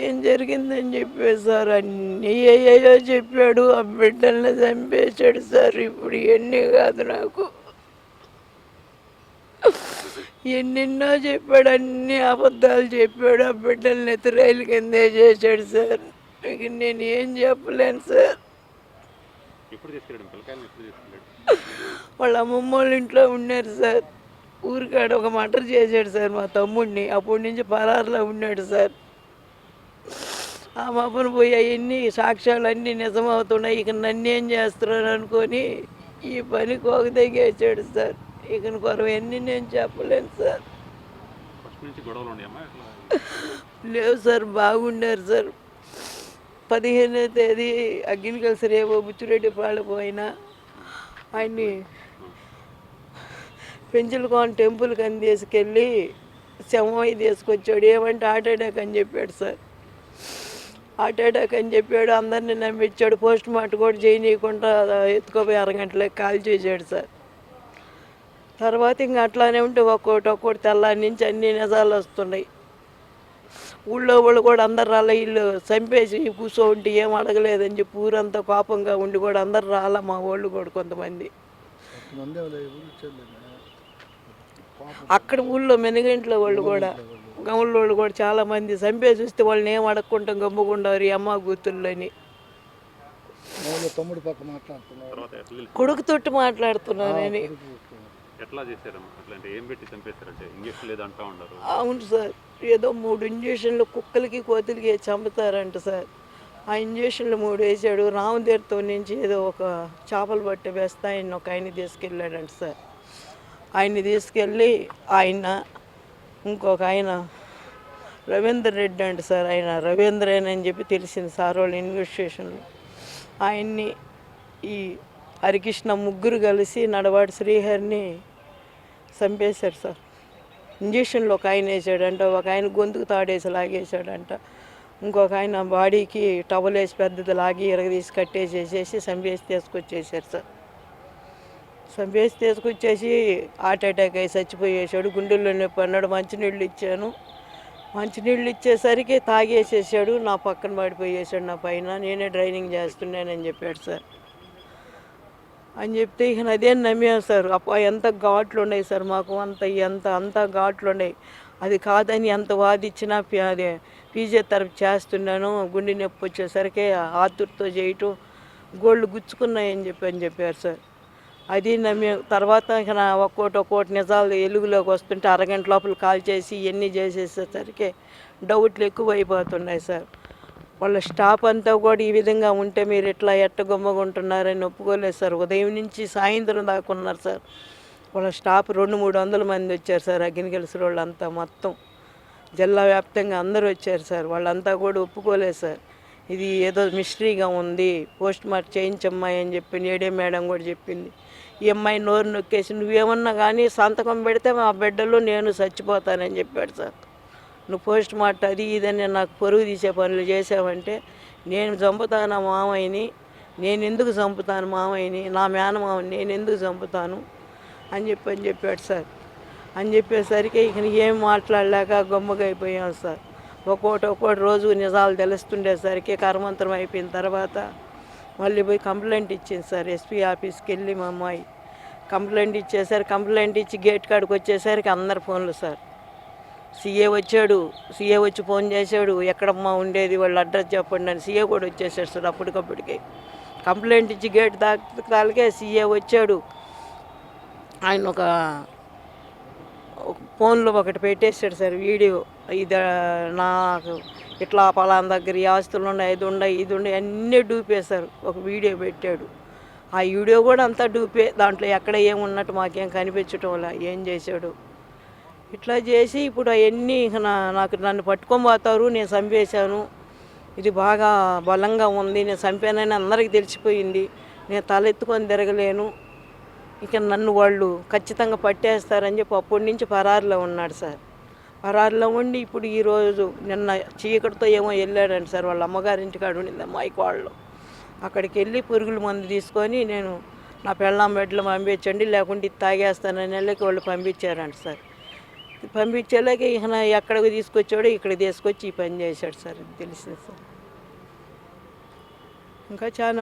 ఏం జరిగిందని చెప్పాడు సార్. అన్నీ అయ్యాయో చెప్పాడు. ఆ బిడ్డల్ని చంపేశాడు సార్. ఇప్పుడు ఇవన్నీ కాదు నాకు, ఎన్నెన్నో చెప్పాడు. అన్ని అబద్ధాలు చెప్పాడు. ఆ బిడ్డల్ని ఎత్తురైలు కిందే చేశాడు సార్. ఇక నేను ఏం చెప్పలేను సార్. వాళ్ళ అమ్మమ్మ వాళ్ళ ఇంట్లో ఉన్నారు సార్. ఊరికాడ ఒక మర్డర్ చేశాడు సార్ మా తమ్ముడిని. అప్పటి నుంచి పరారులో ఉన్నాడు సార్. ఆ మబ్బును పోయి అవన్నీ సాక్ష్యాలన్నీ నిజమవుతున్నాయి. ఇక నన్నేం చేస్తున్నాను అనుకొని ఈ పని కోక తెగేసాడు సార్. ఇక కొరవన్నీ నేను చెప్పలేను సార్. లేవు సార్, బాగుండారు సార్. 15వ తేదీ అగ్గిని కలిసి రేపు బుచ్చిరెడ్డి పాడిపోయినా ఆయన్ని పెంచులకోన టెంపుల్కి అని తీసుకెళ్ళి శవమై తీసుకొచ్చాడు. ఏమంటే హార్ట్ అటాక్ అని చెప్పాడు సార్. హార్ట్ అటాక్ అని చెప్పాడు. అందరినీ నమ్మించాడు. పోస్ట్ మార్టం కూడా చేయనీయకుండా ఎత్తుకోపోయి అరగంటలకు కాల్ చేశాడు సార్. తర్వాత ఇంకా అట్లానే ఉంటే ఒక్కోటి తెల్లారి నుంచి అన్ని నిజాలు వస్తున్నాయి. ఊళ్ళో వాళ్ళు కూడా అందరు రాళ్ళ, వీళ్ళు చంపేసి కూర్చో ఉంటే ఏం అడగలేదని చెప్పి ఊరంతా కోపంగా ఉండి కూడా అందరు రాళ్ళ, మా వాళ్ళు కూడా కొంతమంది అక్కడ ఊళ్ళో మెనగంట్ల వాళ్ళు కూడా, గమల వాళ్ళు కూడా చాలామంది చంపేసి వస్తే వాళ్ళని ఏం అడగకుండా గమ్ముకుండారు ఈ అమ్మ కూతుళ్ళని. కొడుకు తొట్టు మాట్లాడుతున్నానని. అవును సార్, ఏదో 3 ఇంజక్షన్లు కుక్కలకి కోతులకి చంపుతారంట సార్. ఆ ఇంజక్షన్లు 3 వేసాడు. రామతీర్థ నుంచి ఏదో ఒక చేపలు పట్టి వేస్తే ఆయన ఒక ఆయన తీసుకెళ్ళాడంట సార్. ఆయన్ని తీసుకెళ్ళి ఆయన ఇంకొక ఆయన రవీంద్ర రెడ్డి అంట సార్. ఆయన రవీంద్రేనని చెప్పి తెలిసింది సార్ వాళ్ళ ఇన్వెస్టిగేషన్లో. ఆయన్ని ఈ హరికృష్ణ ముగ్గురు కలిసి నడవాడి శ్రీహరిని చంపేశారు సార్. ఇంజక్షన్లో ఒక ఆయన వేసాడంట, ఒక ఆయన గొంతుకు తాడేసి లాగేసాడంట, ఇంకొక ఆయన బాడీకి టవల్ వేసి పెద్దది లాగి ఇరగదీసి కట్టేసేసేసి చంపేసి తీసుకొచ్చేసారు సార్. చంపేసి తీసుకొచ్చేసి హార్ట్ అటాక్ అయ్యి చచ్చిపోయేసాడు. గుండెల్లో నొప్పి అన్నాడు. మంచినీళ్ళు ఇచ్చాను. మంచినీళ్ళు ఇచ్చేసరికి తాగేసేసాడు. నా పక్కన పడిపోయేసాడు నా పైన. నేనే డ్రైనింగ్ చేస్తున్నానని చెప్పాడు సార్. అని చెప్తే ఇక అదే నమ్మాను సార్. ఎంత ఘాట్లు ఉన్నాయి సార్ మాకు, అంత ఘాట్లు ఉన్నాయి. అది కాదని ఎంత వాదిచ్చినా అదే ఫిజియోథెరపీ చేస్తున్నాను. గుండె నొప్పి వచ్చేసరికి ఆతుర్తో చేయటం, గోళ్ళు గుచ్చుకున్నాయని చెప్పారు సార్. అది నమ్మే తర్వాత ఇక ఒక్కోటి నిజాలు వెలుగులోకి వస్తుంటే అరగంట లోపల కాల్ చేసి ఇవన్నీ చేసేసేసరికి డౌట్లు ఎక్కువ అయిపోతున్నాయి సార్. వాళ్ళ స్టాఫ్ అంతా కూడా ఈ విధంగా ఉంటే మీరు ఎట్లా గొమ్మగుంటున్నారని ఒప్పుకోలేదు సార్. ఉదయం నుంచి సాయంత్రం దాకా ఉన్నారు సార్. వాళ్ళ స్టాఫ్ 200-300 మంది వచ్చారు సార్. అగ్గిని కలిసిన వాళ్ళంతా మొత్తం జిల్లా వ్యాప్తంగా అందరూ వచ్చారు సార్. వాళ్ళంతా కూడా ఒప్పుకోలేదు సార్. ఇది ఏదో మిస్టరీగా ఉంది, పోస్ట్ మార్టం చేయించమ్మాయి అని చెప్పి నేడే మేడం కూడా చెప్పింది. ఈ అమ్మాయి నోరు నొక్కేసి నువ్వేమన్నా కానీ సంతకం పెడితే మా బిడ్డలో నేను చచ్చిపోతానని చెప్పాడు సార్. నువ్వు పోస్ట్ మార్టం అది ఇదని నాకు పరుగు తీసే పనులు చేసావంటే నేను చంపుతాను ఆ మామయ్యని, నేను ఎందుకు చంపుతాను మామయ్యని, నా మేనమామని నేను ఎందుకు చంపుతాను అని చెప్పాడు సార్. అని చెప్పేసరికి ఇక ఏం మాట్లాడలేక గమ్ముగా అయిపోయాం సార్. ఒక్కోటి రోజు నిజాలు తెలుస్తుండేసరికి కర్మంతరం అయిపోయిన తర్వాత మళ్ళీ పోయి కంప్లైంట్ ఇచ్చింది సార్. ఎస్పీ ఆఫీస్కి వెళ్ళి మా అమ్మాయి కంప్లైంట్ ఇచ్చేసరికి, కంప్లైంట్ ఇచ్చి గేట్ కాడికి వచ్చేసరికి అందరు ఫోన్లు సార్. సీఏ వచ్చాడు, సీఏ వచ్చి ఫోన్ చేశాడు, ఎక్కడమ్మా ఉండేది వాళ్ళ అడ్రస్ చెప్పండి అని. సీఏ కూడా వచ్చేసాడు సార్ అప్పటికప్పటికి. కంప్లైంట్ ఇచ్చి గేట్ దాకే సీఏ వచ్చాడు. ఆయన ఒక ఫోన్లో ఒకటి పెట్టేశాడు సార్ వీడియో. ఇది నాకు ఇట్లా పలానా దగ్గర ఈ ఆస్తులు ఉన్నాయి, ఇది ఉన్నాయి అన్నీ డూపేశారు. ఒక వీడియో పెట్టాడు. ఆ వీడియో కూడా అంతా డూపే. దాంట్లో ఎక్కడ ఏమున్నట్టు మాకేం కనిపించటం వల్ల ఏం చేశాడు. ఇట్లా చేసి ఇప్పుడు అవన్నీ నన్ను పట్టుకొని పోతారు, నేను చంపేశాను, ఇది బాగా బలంగా ఉంది, నేను చంపానని అందరికీ తెలిసిపోయింది, నేను తలెత్తుకొని తిరగలేను, ఇక నన్ను వాళ్ళు ఖచ్చితంగా పట్టేస్తారని చెప్పి అప్పటి నుంచి పరారులో ఉన్నాడు సార్. పరారులో ఉండి ఇప్పుడు ఈరోజు నిన్న చీకటితో ఏమో వెళ్ళాడంట సార్. వాళ్ళ అమ్మగారింటికాడ ఉండింది అమ్మాయికి వాళ్ళు. అక్కడికి వెళ్ళి పురుగుల మందు తీసుకొని నేను నా పెళ్ళాం బెడ్లు పంపించండి లేకుంటే ఇది తాగేస్తానని వెళ్ళకి వాళ్ళు పంపించారంట సార్. పంపించేలాగే ఇక ఎక్కడికి తీసుకొచ్చాడో ఇక్కడికి తీసుకొచ్చి ఈ పని చేశాడు సార్, ఇది తెలిసింది సార్. ఇంకా చాలా